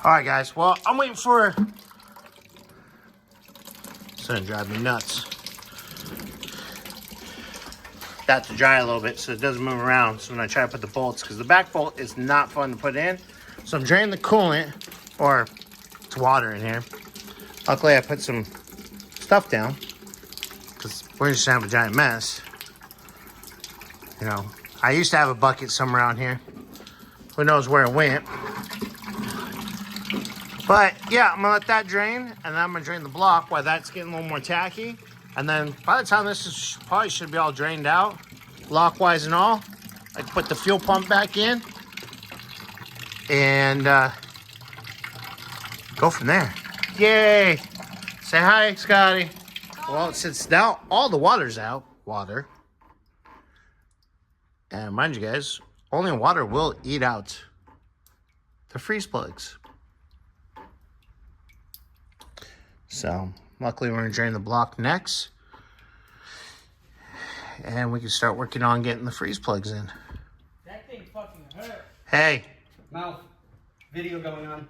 All right, guys. Well, I'm waiting for... It's gonna drive me nuts. That to dry a little bit so it doesn't move around. So when I try to put the bolts, because the back bolt is not fun to put in. So I'm draining the coolant, or it's water in here. Luckily, I put some stuff down because we're just gonna have a giant mess. You know, I used to have a bucket somewhere around here. Who knows where it went? But yeah, I'm gonna let that drain, and then I'm gonna drain the block while that's getting a little more tacky. And then by the time this is probably should be all drained out, block-wise and all, I can put the fuel pump back in and go from there. Yay! Say hi, Scotty. Well, since now all the water's out, and mind you guys, only water will eat out the freeze plugs. So, luckily we're gonna drain the block next. And we can start working on getting the freeze plugs in. That thing fucking hurt. Hey. Mouth. Video going on.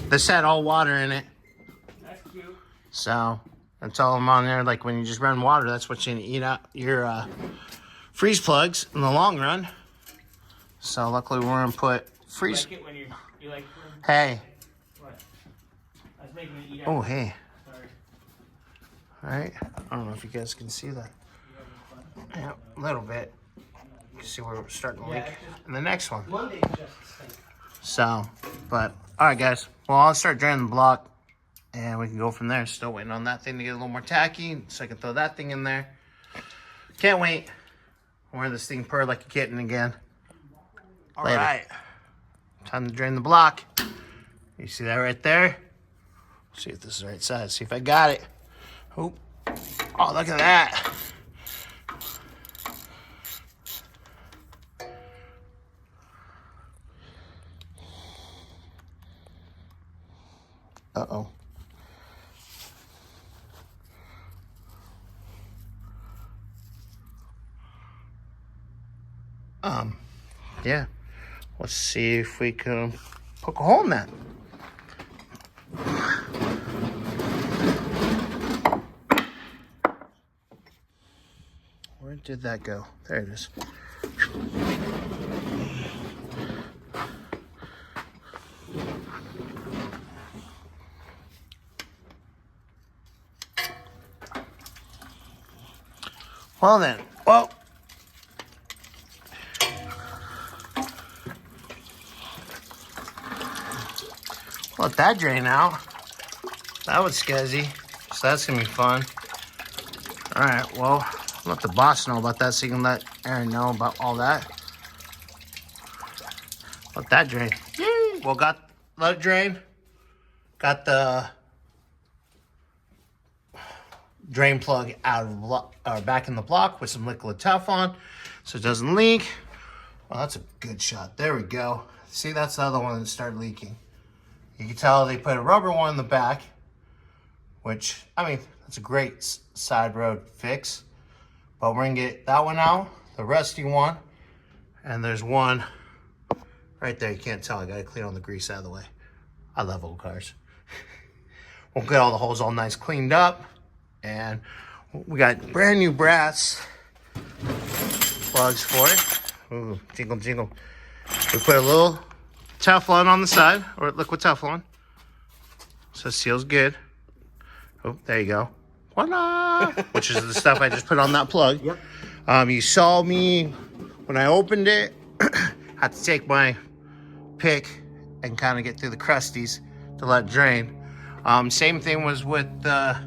This had all water in it. That's cute. So, that's all I'm on there. Like when you just run water, that's what's gonna eat out your freeze plugs in the long run. So luckily we're gonna put freeze. You like it when you like. Hey. What? I was making it eat out. Oh, hey. Sorry. All right. I don't know if you guys can see that. Yeah, a little bit. You can see where we're starting to leak. And the next one. Monday's just. So, but all right, guys. Well, I'll start draining the block, and we can go from there. Still waiting on that thing to get a little more tacky, so I can throw that thing in there. Can't wait. I'll wear this thing purr like a kitten again. All right. Time to drain the block. You see that right there? See if this is the right size. See if I got it. Oh, look at that. Uh-oh. Yeah. Let's see if we can poke a hole in that. Where did that go? There it is. Well then, let that drain out. That was scuzzy, so that's gonna be fun. All right, well, let the boss know about that so you can let Aaron know about all that. Let that drain. Yay. Well, let it drain. Got the drain plug out of the block, or back in the block with some liquid Teflon so it doesn't leak. Well, that's a good shot. There we go. See, that's the other one that started leaking. You can tell they put a rubber one in the back, which, I mean, that's a great side road fix. But we're gonna get that one out, the rusty one, and there's one right there. You can't tell. I gotta clean all the grease out of the way. I love old cars. We'll get all the holes all nice cleaned up, and we got brand new brass plugs for it. Ooh, jingle, jingle. We put a little Teflon on the side, or liquid Teflon, so it seals good. Oh, there you go. Voila! Which is the stuff I just put on that plug. Yep. You saw me when I opened it. Had to take my pick and kind of get through the crusties to let it drain. Same thing was with the.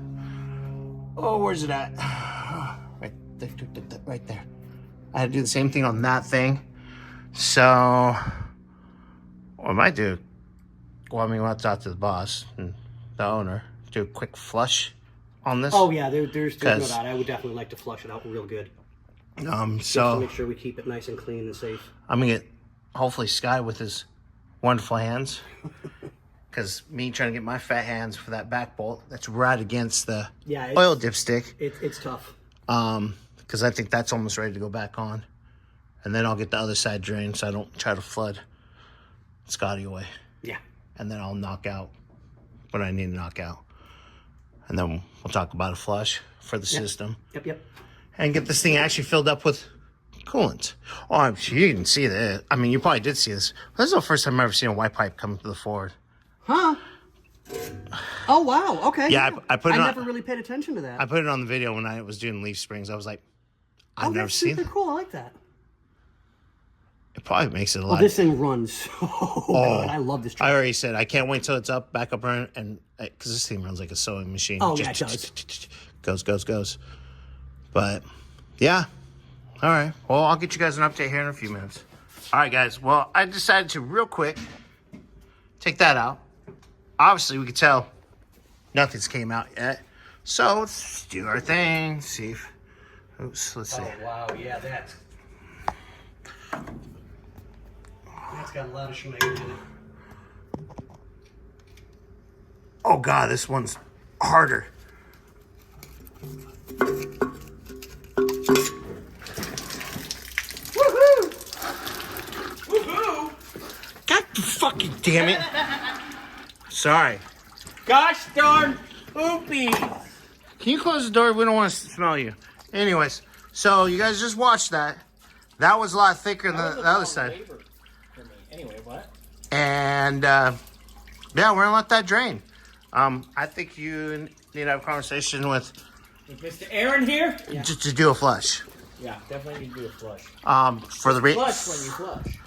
Oh, where's it at? Right there. I had to do the same thing on that thing. So, what I might do, well, I mean, we'll have to talk to the boss and the owner, do a quick flush on this. Oh yeah, there's no doubt. I would definitely like to flush it out real good. So just to make sure we keep it nice and clean and safe. I'm gonna get hopefully Sky with his wonderful hands, because me trying to get my fat hands for that back bolt that's right against the oil dipstick. It's tough. Because I think that's almost ready to go back on, and then I'll get the other side drained so I don't try to flood Scotty away. Yeah. And then I'll knock out what I need to knock out. And then we'll talk about a flush for the system. Yep. And get this thing actually filled up with coolant. Oh, I'm sure you didn't see this. I mean, you probably did see this. This is the first time I've ever seen a white pipe come to the Ford. Huh? Oh, wow. Okay. Yeah, I put it on. I never really paid attention to that. I put it on the video when I was doing leaf springs. I was like, I've never seen super that. cool. I like that. It probably makes it a Well, lot. this thing runs so good. I love this truck. I already said I can't wait till it's up, back up, and because this thing runs like a sewing machine. Oh, yeah, it does. Goes. But yeah, all right. Well, I'll get you guys an update here in a few minutes. All right, guys. Well, I decided to real quick take that out. Obviously, we could tell nothing's came out yet. So let's do our thing. See if. Oops. Let's see. Oh, wow. Yeah, that's got a lot of schmack in it. Oh God, this one's harder. Woohoo! Woohoo! God fucking damn it. Sorry. Gosh darn poopy! Can you close the door? We don't want to smell you. Anyways, so you guys just watched that. That was a lot thicker than the other side. Anyway, what? And yeah, we're gonna let that drain. I think you need to have a conversation with Mr. Aaron here? Yeah. to do a flush. Yeah, definitely need to do a flush. For the Flush when you flush.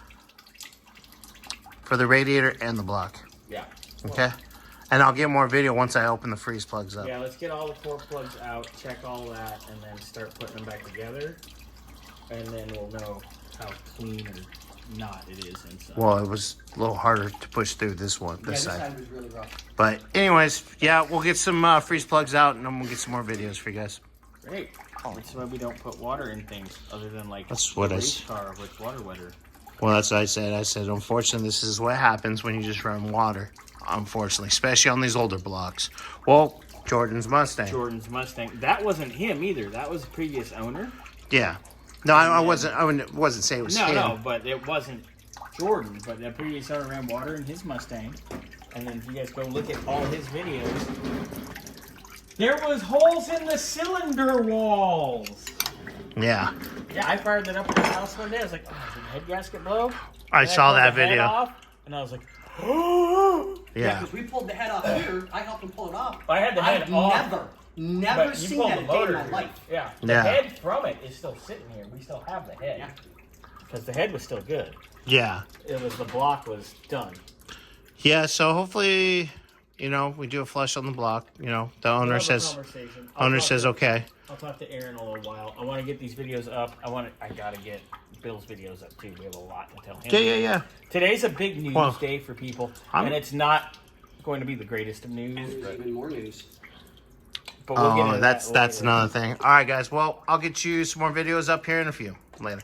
for the radiator and the block. Yeah. Okay. And I'll get more video once I open the freeze plugs up. Yeah, let's get all the 4 plugs out, check all that, and then start putting them back together. And then we'll know how clean or not it is inside. Well, it was a little harder to push through this side. This side was really rough. But anyways, yeah, we'll get some freeze plugs out, and then we'll get some more videos for you guys. Great. That's why we don't put water in things, other than like That's what a I race s- car with water wetter. Well, that's what I said. I said, unfortunately, this is what happens when you just run water. Unfortunately, especially on these older blocks. Well, Jordan's Mustang. Jordan's Mustang. That wasn't him either. That was the previous owner. Yeah. No, I wasn't. I wasn't saying it was him. No, but it wasn't Jordan. But the previous owner ran water in his Mustang. And then if you guys go look at all his videos, there was holes in the cylinder walls. Yeah. Yeah, I fired that up at the house one day. I was like, oh, did the head gasket blow? I And saw pulled that the head video. off, and I was like, oh. Yeah. Because we pulled the head off here. I helped him pull it off. I had the head I've off. never But you seen pulled that the a day in motor my here. life. Yeah. The Yeah. head from it is still sitting here. We still have the head. Yeah. Because the head was still good. Yeah. It was the block was done. Yeah, so hopefully, we do a flush on the block. The We'll owner have a says conversation. okay. I'll talk to Aaron a little while. I want to get these videos up. I gotta get Bill's videos up too. We have a lot to tell him. Yeah. Today's a big news Well, day for people, I'm- and it's not going to be the greatest of news. There's But, even more news. but we'll get into That's that later. another thing. All right, guys. Well, I'll get you some more videos up here in a few. Later.